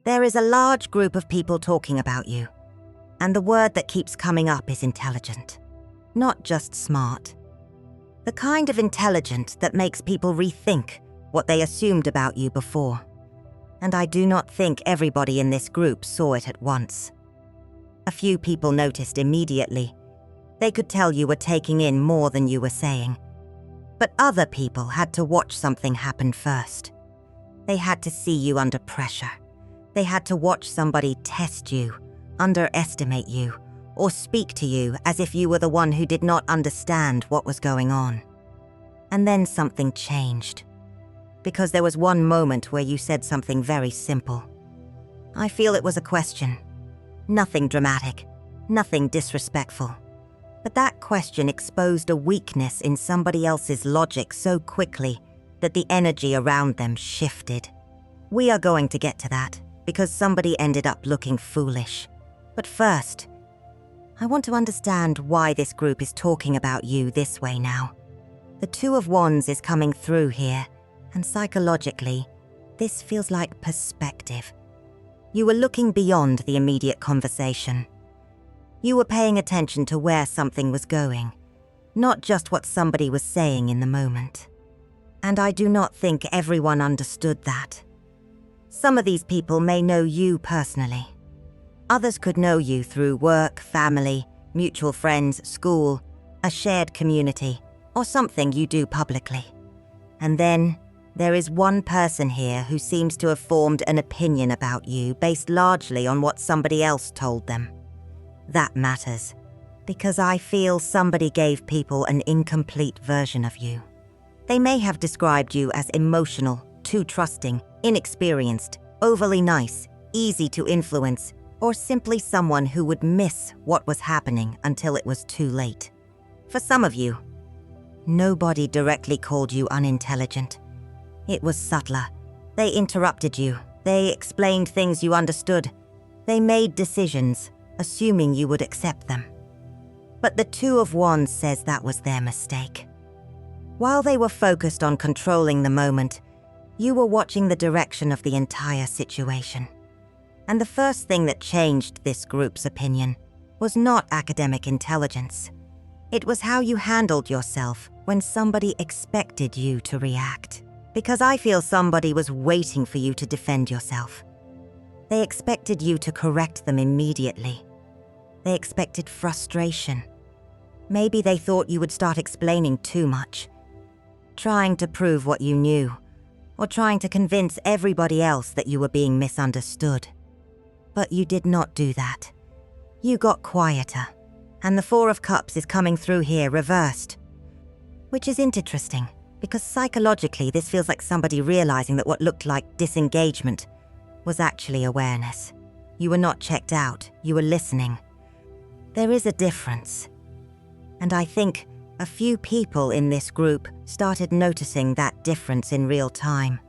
There is a large group of people talking about you, and the word that keeps coming up is intelligent, not just smart. The kind of intelligent that makes people rethink what they assumed about you before. And I do not think everybody in this group saw it at once. A few people noticed immediately. They could tell you were taking in more than you were saying. But other people had to watch something happen first. They had to see you under pressure. They had to watch somebody test you, underestimate you, or speak to you as if you were the one who did not understand what was going on. And then something changed. Because there was one moment where you said something very simple. I feel it was a question. Nothing dramatic, nothing disrespectful. But that question exposed a weakness in somebody else's logic so quickly that the energy around them shifted. We are going to get to that, because somebody ended up looking foolish. But first, I want to understand why this group is talking about you this way now. The Two of Wands is coming through here, and psychologically, this feels like perspective. You were looking beyond the immediate conversation. You were paying attention to where something was going, not just what somebody was saying in the moment. And I do not think everyone understood that. Some of these people may know you personally. Others could know you through work, family, mutual friends, school, a shared community, or something you do publicly. And then there is one person here who seems to have formed an opinion about you based largely on what somebody else told them. That matters, because I feel somebody gave people an incomplete version of you. They may have described you as emotional, too trusting, inexperienced, overly nice, easy to influence, or simply someone who would miss what was happening until it was too late. For some of you, nobody directly called you unintelligent. It was subtler. They interrupted you. They explained things you understood. They made decisions, assuming you would accept them. But the Two of Wands says that was their mistake. While they were focused on controlling the moment, you were watching the direction of the entire situation. And the first thing that changed this group's opinion was not academic intelligence. It was how you handled yourself when somebody expected you to react. Because I feel somebody was waiting for you to defend yourself. They expected you to correct them immediately. They expected frustration. Maybe they thought you would start explaining too much, trying to prove what you knew, or trying to convince everybody else that you were being misunderstood. But you did not do that. You got quieter, and the Four of Cups is coming through here reversed. Which is interesting, because psychologically this feels like somebody realizing that what looked like disengagement was actually awareness. You were not checked out, you were listening. There is a difference. And I think a few people in this group started noticing that difference in real time.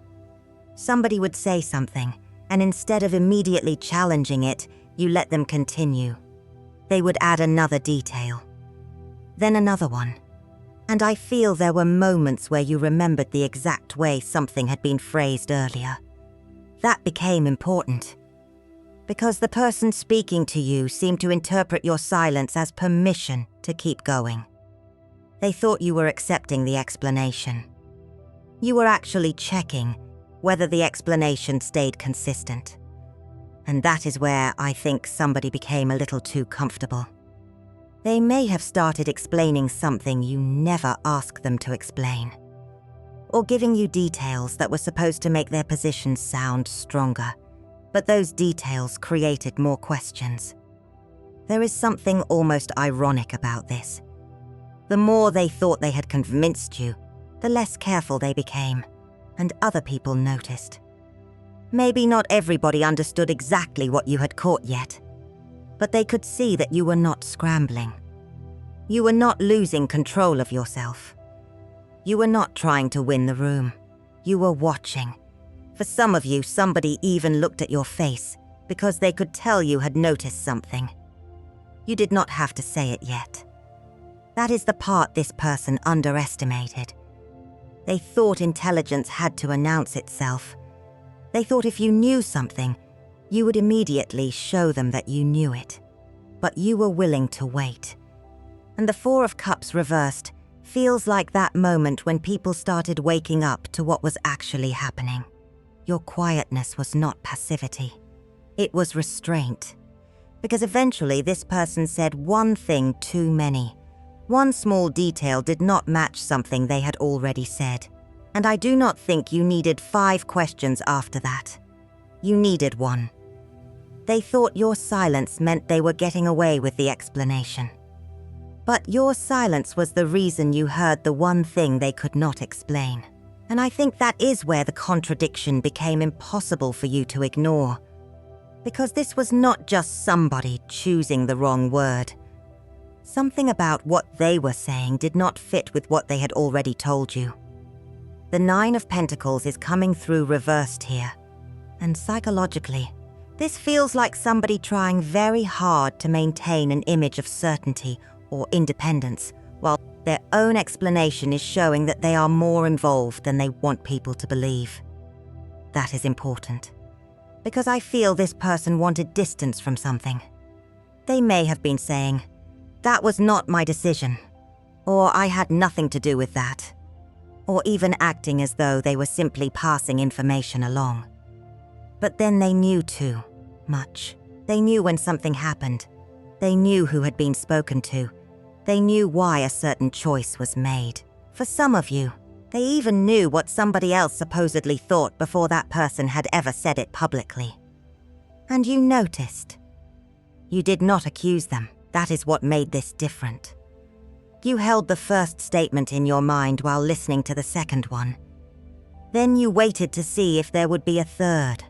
Somebody would say something, and instead of immediately challenging it, you let them continue. They would add another detail, then another one. And I feel there were moments where you remembered the exact way something had been phrased earlier. That became important, because the person speaking to you seemed to interpret your silence as permission to keep going. They thought you were accepting the explanation. You were actually checking whether the explanation stayed consistent. And that is where I think somebody became a little too comfortable. They may have started explaining something you never asked them to explain, or giving you details that were supposed to make their position sound stronger, but those details created more questions. There is something almost ironic about this. The more they thought they had convinced you, the less careful they became, and other people noticed. Maybe not everybody understood exactly what you had caught yet, but they could see that you were not scrambling. You were not losing control of yourself. You were not trying to win the room. You were watching. For some of you, somebody even looked at your face because they could tell you had noticed something. You did not have to say it yet. That is the part this person underestimated. They thought intelligence had to announce itself. They thought if you knew something, You would immediately show them that you knew it, but you were willing to wait. And the Four of Cups reversed feels like that moment when people started waking up to what was actually happening. Your quietness was not passivity. It was restraint. Because eventually this person said one thing too many. One small detail did not match something they had already said. And I do not think you needed 5 questions after that. You needed one. They thought your silence meant they were getting away with the explanation. But your silence was the reason you heard the one thing they could not explain. And I think that is where the contradiction became impossible for you to ignore. Because this was not just somebody choosing the wrong word. Something about what they were saying did not fit with what they had already told you. The 9 of Pentacles is coming through reversed here. And psychologically, this feels like somebody trying very hard to maintain an image of certainty or independence, while their own explanation is showing that they are more involved than they want people to believe. That is important. Because I feel this person wanted distance from something. They may have been saying, "That was not my decision," or "I had nothing to do with that," or even acting as though they were simply passing information along. But then they knew too much. They knew when something happened. They knew who had been spoken to. They knew why a certain choice was made. For some of you, they even knew what somebody else supposedly thought before that person had ever said it publicly. And you noticed. You did not accuse them. That is what made this different. You held the first statement in your mind while listening to the second one. Then you waited to see if there would be a third.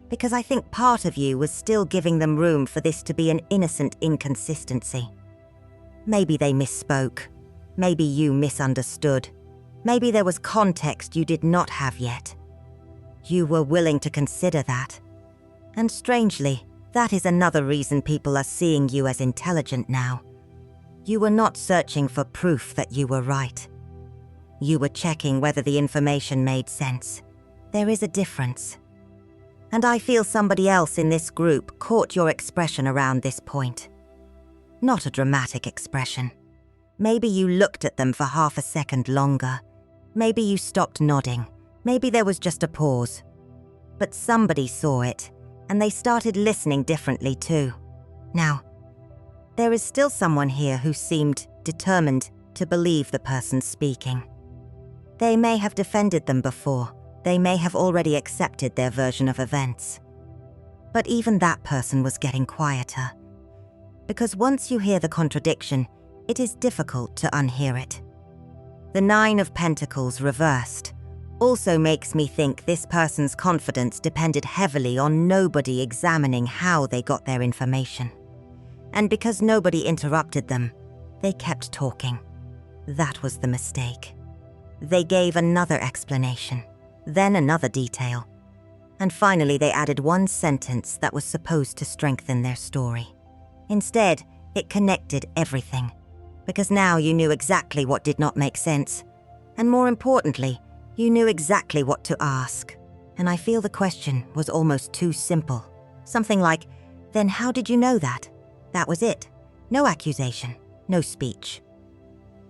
Because I think part of you was still giving them room for this to be an innocent inconsistency. Maybe they misspoke. Maybe you misunderstood. Maybe there was context you did not have yet. You were willing to consider that. And strangely, that is another reason people are seeing you as intelligent now. You were not searching for proof that you were right. You were checking whether the information made sense. There is a difference. And I feel somebody else in this group caught your expression around this point. Not a dramatic expression. Maybe you looked at them for half a second longer. Maybe you stopped nodding. Maybe there was just a pause. But somebody saw it, and they started listening differently too. Now, there is still someone here who seemed determined to believe the person speaking. They may have defended them before. They may have already accepted their version of events. But even that person was getting quieter. Because once you hear the contradiction, it is difficult to unhear it. The 9 of Pentacles reversed also makes me think this person's confidence depended heavily on nobody examining how they got their information. And because nobody interrupted them, they kept talking. That was the mistake. They gave another explanation, then another detail, and finally they added one sentence that was supposed to strengthen their story. Instead, it connected everything, because now you knew exactly what did not make sense, and more importantly, you knew exactly what to ask. And I feel the question was almost too simple. Something like, "Then how did you know that?" That was it. No accusation, no speech.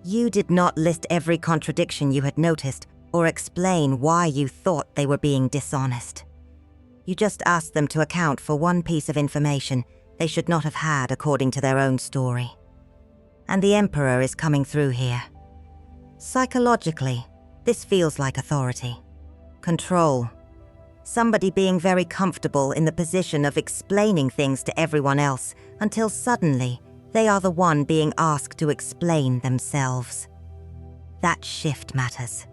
You did not list every contradiction you had noticed or explain why you thought they were being dishonest. You just asked them to account for one piece of information they should not have had according to their own story. And the Emperor is coming through here. Psychologically, this feels like authority, control, somebody being very comfortable in the position of explaining things to everyone else until suddenly they are the one being asked to explain themselves. That shift matters.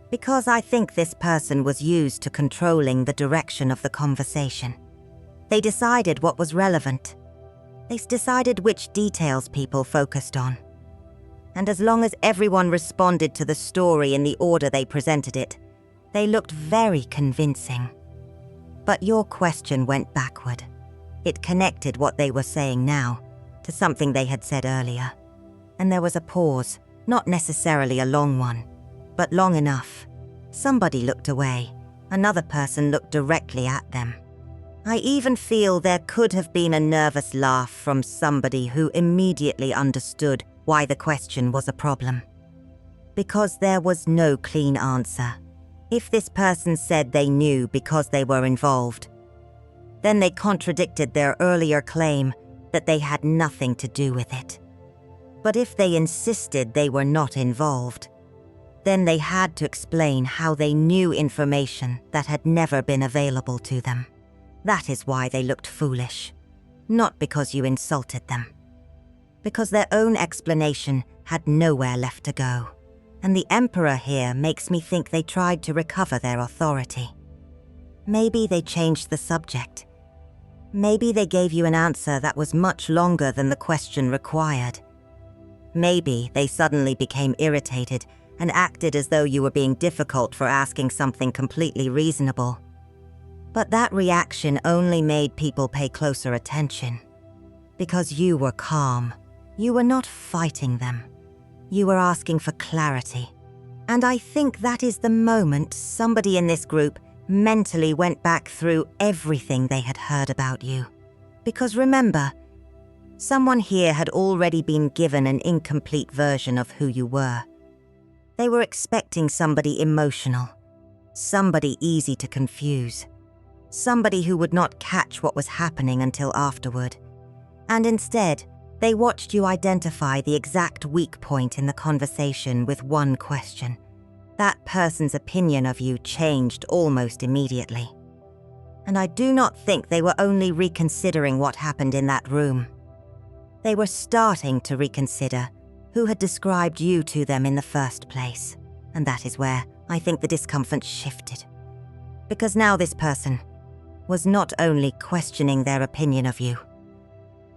Because I think this person was used to controlling the direction of the conversation. They decided what was relevant. They decided which details people focused on. And as long as everyone responded to the story in the order they presented it, they looked very convincing. But your question went backward. It connected what they were saying now to something they had said earlier. And there was a pause, not necessarily a long one, but long enough. Somebody looked away. Another person looked directly at them. I even feel there could have been a nervous laugh from somebody who immediately understood why the question was a problem. Because there was no clean answer. If this person said they knew because they were involved, then they contradicted their earlier claim that they had nothing to do with it. But if they insisted they were not involved, then they had to explain how they knew information that had never been available to them. That is why they looked foolish, not because you insulted them. Because their own explanation had nowhere left to go. And the Emperor here makes me think they tried to recover their authority. Maybe they changed the subject. Maybe they gave you an answer that was much longer than the question required. Maybe they suddenly became irritated and acted as though you were being difficult for asking something completely reasonable. But that reaction only made people pay closer attention. Because you were calm. You were not fighting them. You were asking for clarity. And I think that is the moment somebody in this group mentally went back through everything they had heard about you. Because remember, someone here had already been given an incomplete version of who you were. They were expecting somebody emotional, somebody easy to confuse, somebody who would not catch what was happening until afterward. And instead, they watched you identify the exact weak point in the conversation with one question. That person's opinion of you changed almost immediately. And I do not think they were only reconsidering what happened in that room. They were starting to reconsider who had described you to them in the first place. And that is where I think the discomfort shifted. Because now this person was not only questioning their opinion of you,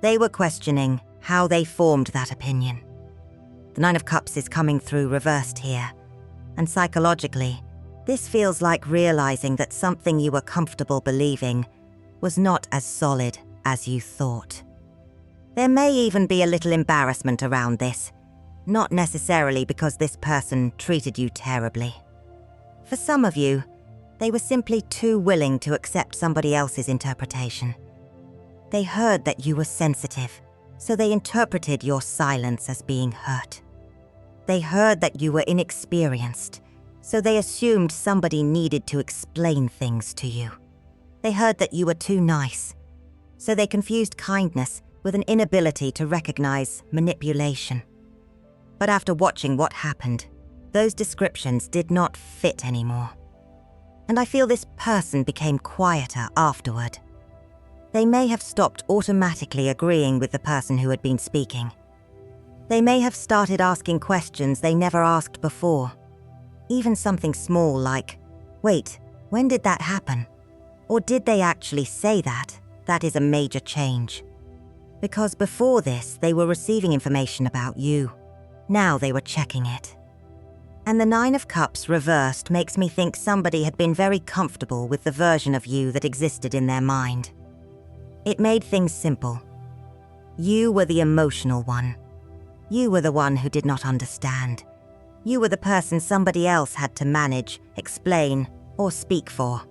they were questioning how they formed that opinion. The Nine of Cups is coming through reversed here, and psychologically, this feels like realizing that something you were comfortable believing was not as solid as you thought. There may even be a little embarrassment around this, not necessarily because this person treated you terribly. For some of you, they were simply too willing to accept somebody else's interpretation. They heard that you were sensitive, so they interpreted your silence as being hurt. They heard that you were inexperienced, so they assumed somebody needed to explain things to you. They heard that you were too nice, so they confused kindness with an inability to recognize manipulation. But after watching what happened, those descriptions did not fit anymore. And I feel this person became quieter afterward. They may have stopped automatically agreeing with the person who had been speaking. They may have started asking questions they never asked before. Even something small like, wait, when did that happen? Or did they actually say that? That is a major change. Because before this, they were receiving information about you. Now they were checking it. And the Nine of Cups reversed makes me think somebody had been very comfortable with the version of you that existed in their mind. It made things simple. You were the emotional one. You were the one who did not understand. You were the person somebody else had to manage, explain, or speak for.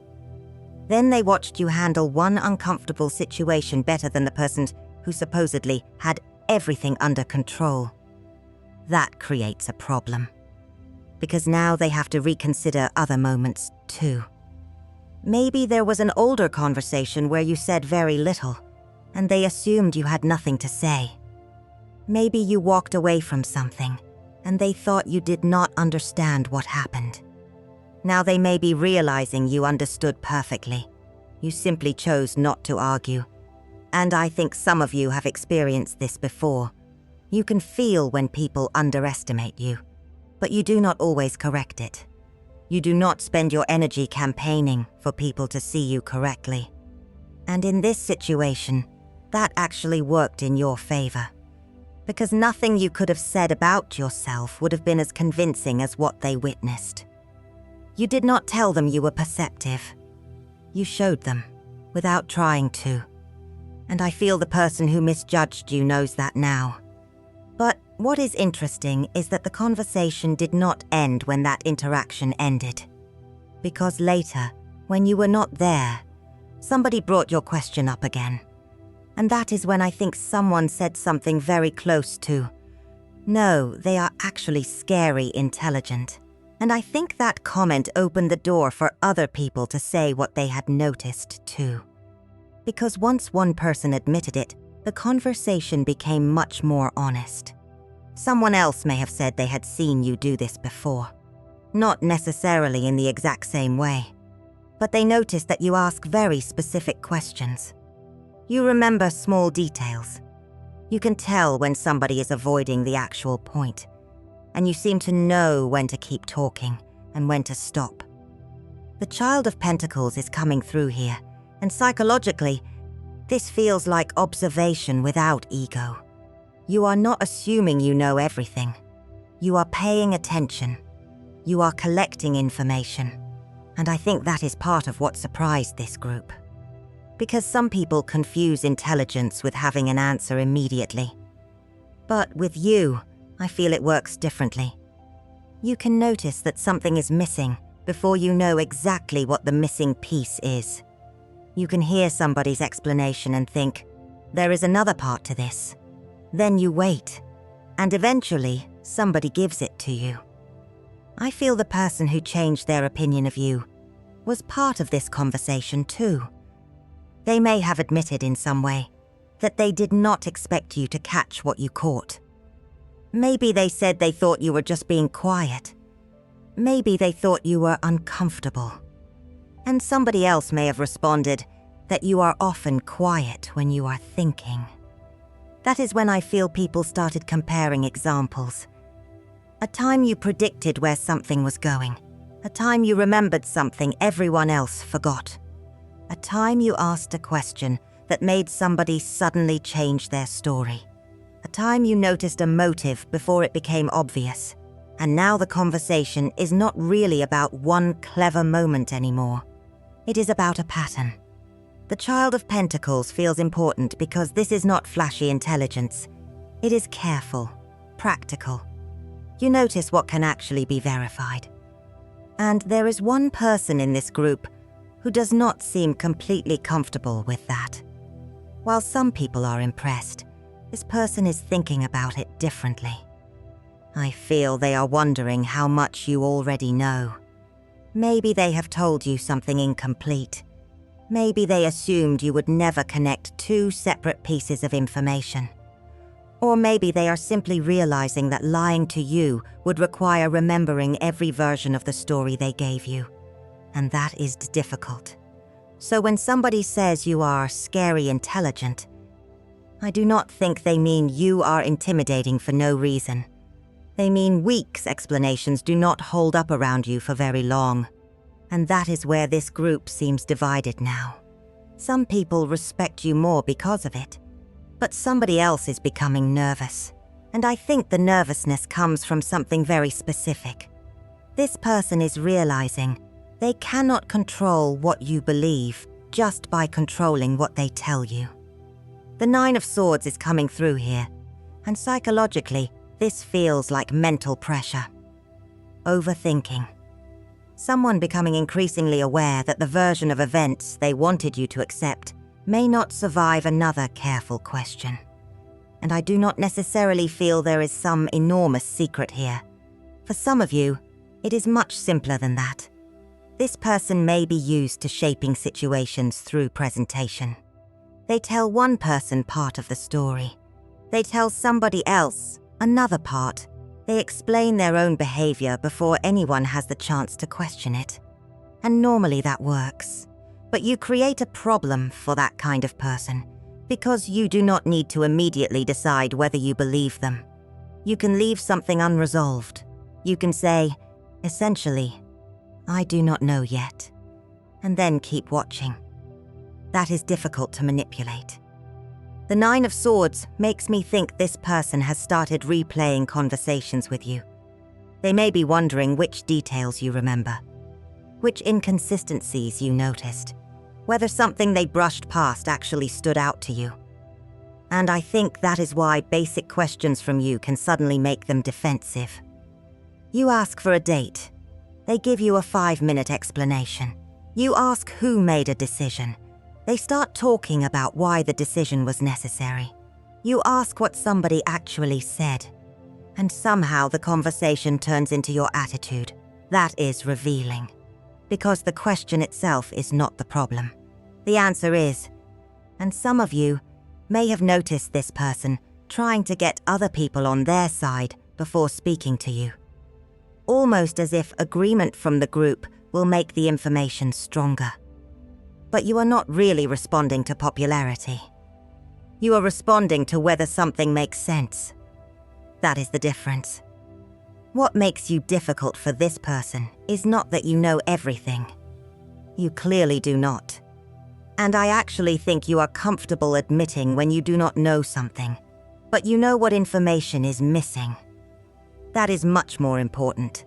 Then they watched you handle one uncomfortable situation better than the person who supposedly had everything under control. That creates a problem. Because now they have to reconsider other moments too. Maybe there was an older conversation where you said very little, and they assumed you had nothing to say. Maybe you walked away from something, and they thought you did not understand what happened. Now they may be realizing you understood perfectly. You simply chose not to argue. And I think some of you have experienced this before. You can feel when people underestimate you, but you do not always correct it. You do not spend your energy campaigning for people to see you correctly. And in this situation, that actually worked in your favor. Because nothing you could have said about yourself would have been as convincing as what they witnessed. You did not tell them you were perceptive. You showed them, without trying to. And I feel the person who misjudged you knows that now. But what is interesting is that the conversation did not end when that interaction ended. Because later, when you were not there, Somebody brought your question up again. And that is when I think someone said something very close to, "No, they are actually scary intelligent." And I think that comment opened the door for other people to say what they had noticed too. Because once one person admitted it, the conversation became much more honest. Someone else may have said they had seen you do this before. Not necessarily in the exact same way, but they noticed that you ask very specific questions. You remember small details. You can tell when somebody is avoiding the actual point, and you seem to know when to keep talking and when to stop. The Child of Pentacles is coming through here, and psychologically, this feels like observation without ego. You are not assuming you know everything. You are paying attention. You are collecting information. And I think that is part of what surprised this group. Because some people confuse intelligence with having an answer immediately. But with you, I feel it works differently. You can notice that something is missing before you know exactly what the missing piece is. You can hear somebody's explanation and think, there is another part to this. Then you wait, and eventually somebody gives it to you. I feel the person who changed their opinion of you was part of this conversation too. They may have admitted in some way that they did not expect you to catch what you caught. Maybe they said they thought you were just being quiet. Maybe they thought you were uncomfortable. And somebody else may have responded that you are often quiet when you are thinking. That is when I feel people started comparing examples. A time you predicted where something was going. A time you remembered something everyone else forgot. A time you asked a question that made somebody suddenly change their story. A time you noticed a motive before it became obvious. And now the conversation is not really about one clever moment anymore. It is about a pattern. The Child of Pentacles feels important because this is not flashy intelligence. It is careful, practical. You notice what can actually be verified. And there is one person in this group who does not seem completely comfortable with that. While some people are impressed, this person is thinking about it differently. I feel they are wondering how much you already know. Maybe they have told you something incomplete. Maybe they assumed you would never connect two separate pieces of information. Or maybe they are simply realizing that lying to you would require remembering every version of the story they gave you. And that is difficult. So when somebody says you are scary intelligent, I do not think they mean you are intimidating for no reason. They mean weeks explanations do not hold up around you for very long. And that is where this group seems divided now. Some people respect you more because of it, but somebody else is becoming nervous. And I think the nervousness comes from something very specific. This person is realizing they cannot control what you believe just by controlling what they tell you. The Nine of Swords is coming through here, and psychologically, this feels like mental pressure. Overthinking. Someone becoming increasingly aware that the version of events they wanted you to accept may not survive another careful question. And I do not necessarily feel there is some enormous secret here. For some of you, it is much simpler than that. This person may be used to shaping situations through presentation. They tell one person part of the story. They tell somebody else another part. They explain their own behavior before anyone has the chance to question it. And normally that works. But you create a problem for that kind of person because you do not need to immediately decide whether you believe them. You can leave something unresolved. You can say, essentially, I do not know yet, and then keep watching. That is difficult to manipulate. The Nine of Swords makes me think this person has started replaying conversations with you. They may be wondering which details you remember, which inconsistencies you noticed, whether something they brushed past actually stood out to you. And I think that is why basic questions from you can suddenly make them defensive. You ask for a date. They give you a 5-minute explanation. You ask who made a decision, They start talking about why the decision was necessary. You ask what somebody actually said, and somehow the conversation turns into your attitude. That is revealing, because the question itself is not the problem. The answer is, and some of you may have noticed this person trying to get other people on their side before speaking to you. Almost as if agreement from the group will make the information stronger. But you are not really responding to popularity. You are responding to whether something makes sense. That is the difference. What makes you difficult for this person is not that you know everything. You clearly do not. And I actually think you are comfortable admitting when you do not know something, but you know what information is missing. That is much more important,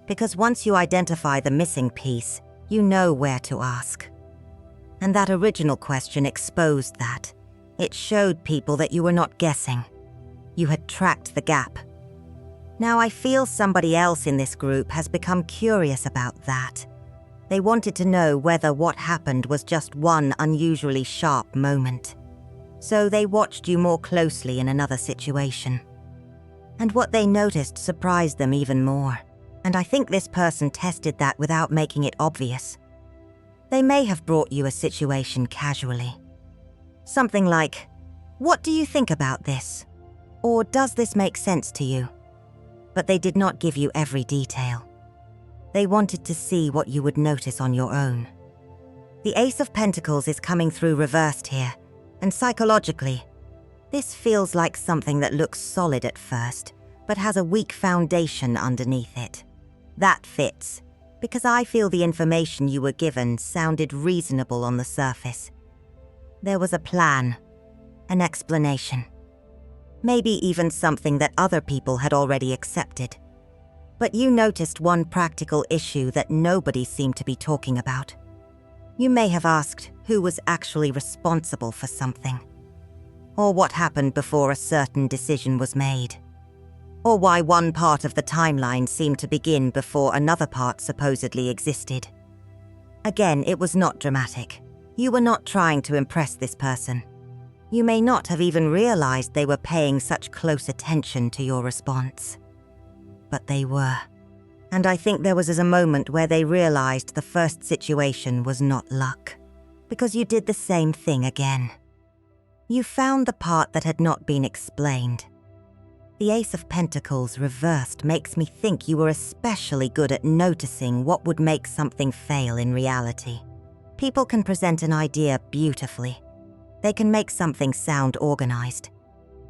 because once you identify the missing piece, you know where to ask. And that original question exposed that. It showed people that you were not guessing. You had tracked the gap. Now I feel somebody else in this group has become curious about that. They wanted to know whether what happened was just one unusually sharp moment. So they watched you more closely in another situation. And what they noticed surprised them even more. And I think this person tested that without making it obvious. They may have brought you a situation casually. Something like, "What do you think about this?" Or "Does this make sense to you?" But they did not give you every detail. They wanted to see what you would notice on your own. The Ace of Pentacles is coming through reversed here, and psychologically, this feels like something that looks solid at first, but has a weak foundation underneath it. That fits, because I feel the information you were given sounded reasonable on the surface. There was a plan, an explanation. Maybe even something that other people had already accepted. But you noticed one practical issue that nobody seemed to be talking about. You may have asked who was actually responsible for something, or what happened before a certain decision was made, or why one part of the timeline seemed to begin before another part supposedly existed. Again, it was not dramatic. You were not trying to impress this person. You may not have even realized they were paying such close attention to your response. But they were. And I think there was a moment where they realized the first situation was not luck, because you did the same thing again. You found the part that had not been explained. The Ace of Pentacles reversed makes me think you were especially good at noticing what would make something fail in reality. People can present an idea beautifully. They can make something sound organized.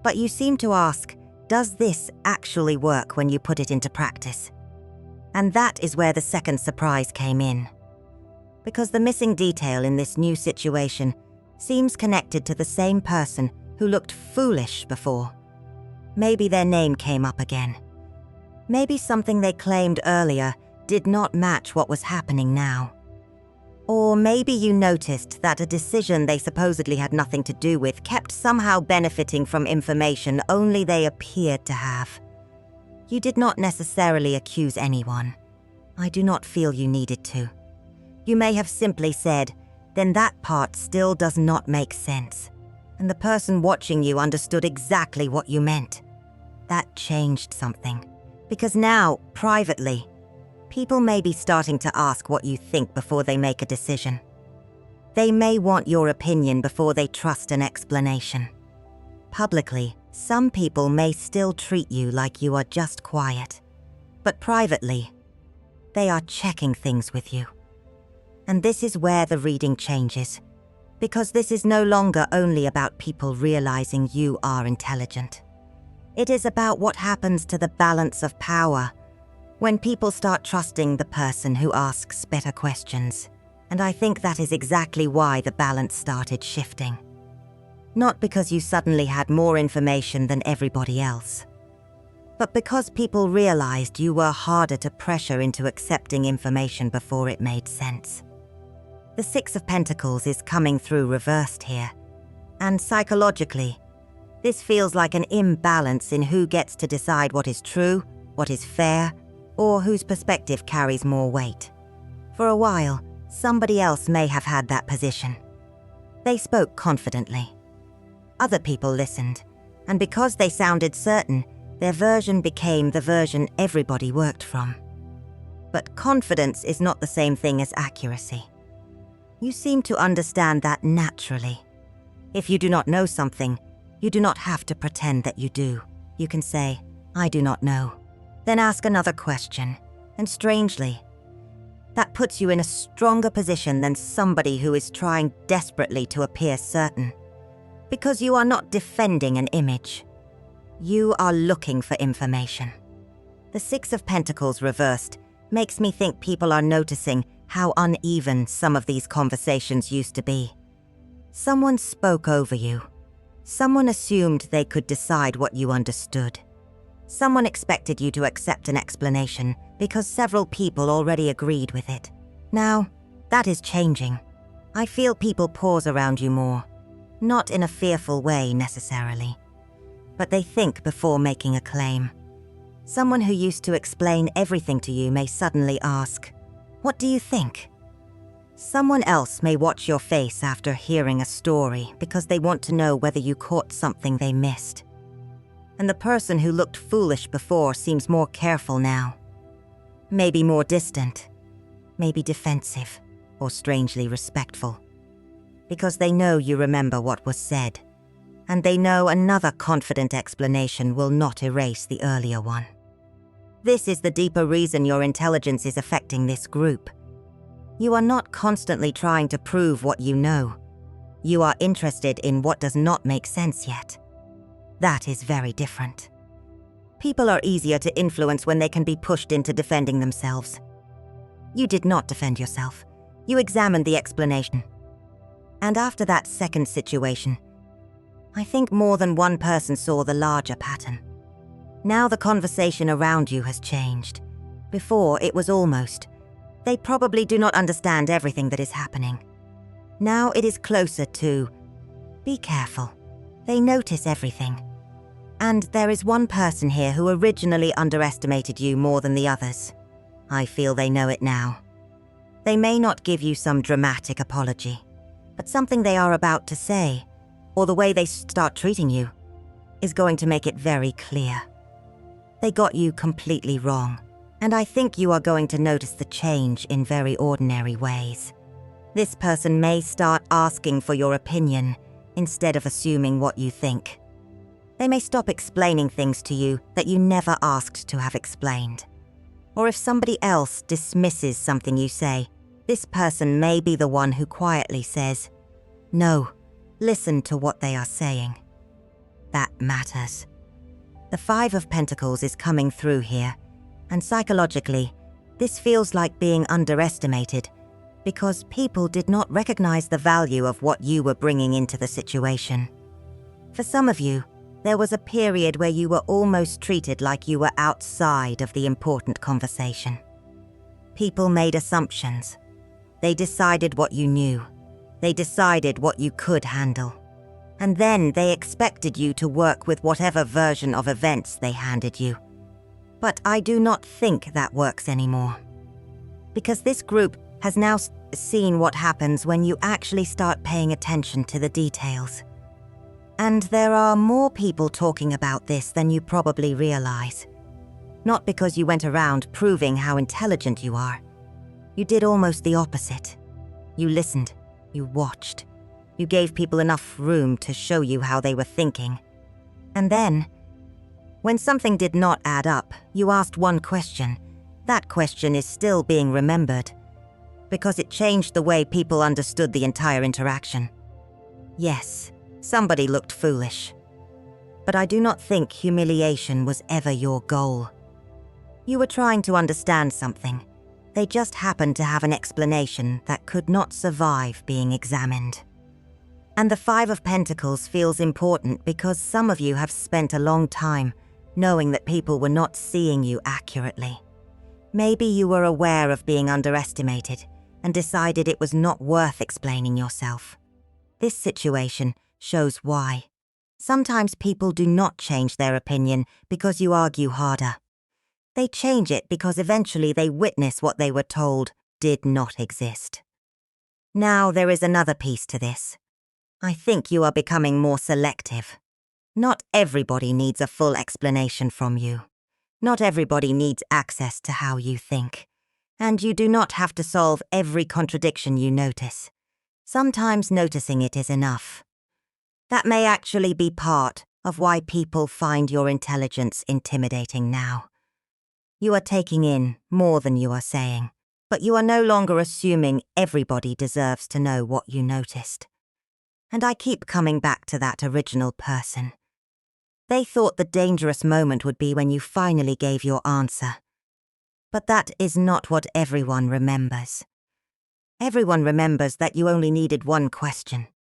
But you seem to ask, does this actually work when you put it into practice? And that is where the second surprise came in. Because the missing detail in this new situation seems connected to the same person who looked foolish before. Maybe their name came up again. Maybe something they claimed earlier did not match what was happening now. Or maybe you noticed that a decision they supposedly had nothing to do with kept somehow benefiting from information only they appeared to have. You did not necessarily accuse anyone. I do not feel you needed to. You may have simply said, then that part still does not make sense. And the person watching you understood exactly what you meant. That changed something. Because now, privately, people may be starting to ask what you think before they make a decision. They may want your opinion before they trust an explanation. Publicly, some people may still treat you like you are just quiet. But privately, they are checking things with you. And this is where the reading changes. Because this is no longer only about people realizing you are intelligent. It is about what happens to the balance of power when people start trusting the person who asks better questions. And I think that is exactly why the balance started shifting. Not because you suddenly had more information than everybody else, but because people realized you were harder to pressure into accepting information before it made sense. The Six of Pentacles is coming through reversed here, and psychologically, this feels like an imbalance in who gets to decide what is true, what is fair, or whose perspective carries more weight. For a while, somebody else may have had that position. They spoke confidently. Other people listened, and because they sounded certain, their version became the version everybody worked from. But confidence is not the same thing as accuracy. You seem to understand that naturally. If you do not know something, you do not have to pretend that you do. You can say, "I do not know." Then ask another question, and strangely, that puts you in a stronger position than somebody who is trying desperately to appear certain. Because you are not defending an image. You are looking for information. The Six of Pentacles reversed makes me think people are noticing how uneven some of these conversations used to be. Someone spoke over you. Someone assumed they could decide what you understood. Someone expected you to accept an explanation because several people already agreed with it. Now, that is changing. I feel people pause around you more. Not in a fearful way necessarily, but they think before making a claim. Someone who used to explain everything to you may suddenly ask, "What do you think?" Someone else may watch your face after hearing a story because they want to know whether you caught something they missed. And the person who looked foolish before seems more careful now. Maybe more distant, maybe defensive, or strangely respectful. Because they know you remember what was said, and they know another confident explanation will not erase the earlier one. This is the deeper reason your intelligence is affecting this group. You are not constantly trying to prove what you know. You are interested in what does not make sense yet. That is very different. People are easier to influence when they can be pushed into defending themselves. You did not defend yourself. You examined the explanation. And after that second situation, I think more than one person saw the larger pattern. Now the conversation around you has changed. Before, it was almost, "They probably do not understand everything that is happening." Now it is closer to, "Be careful. They notice everything." And there is one person here who originally underestimated you more than the others. I feel they know it now. They may not give you some dramatic apology, but something they are about to say, or the way they start treating you, is going to make it very clear. They got you completely wrong, and I think you are going to notice the change in very ordinary ways. This person may start asking for your opinion instead of assuming what you think. They may stop explaining things to you that you never asked to have explained. Or if somebody else dismisses something you say, this person may be the one who quietly says, "No, listen to what they are saying." That matters. The Five of Pentacles is coming through here, and psychologically, this feels like being underestimated because people did not recognize the value of what you were bringing into the situation. For some of you, there was a period where you were almost treated like you were outside of the important conversation. People made assumptions. They decided what you knew. They decided what you could handle. And then they expected you to work with whatever version of events they handed you. But I do not think that works anymore. Because this group has now seen what happens when you actually start paying attention to the details. And there are more people talking about this than you probably realize. Not because you went around proving how intelligent you are. You did almost the opposite. You listened, you watched. You gave people enough room to show you how they were thinking. And then, when something did not add up, you asked one question. That question is still being remembered, because it changed the way people understood the entire interaction. Yes, somebody looked foolish. But I do not think humiliation was ever your goal. You were trying to understand something. They just happened to have an explanation that could not survive being examined. And the Five of Pentacles feels important because some of you have spent a long time knowing that people were not seeing you accurately. Maybe you were aware of being underestimated and decided it was not worth explaining yourself. This situation shows why. Sometimes people do not change their opinion because you argue harder. They change it because eventually they witness what they were told did not exist. Now there is another piece to this. I think you are becoming more selective. Not everybody needs a full explanation from you. Not everybody needs access to how you think. And you do not have to solve every contradiction you notice. Sometimes noticing it is enough. That may actually be part of why people find your intelligence intimidating now. You are taking in more than you are saying, but you are no longer assuming everybody deserves to know what you noticed. And I keep coming back to that original person. They thought the dangerous moment would be when you finally gave your answer. But that is not what everyone remembers. Everyone remembers that you only needed one question.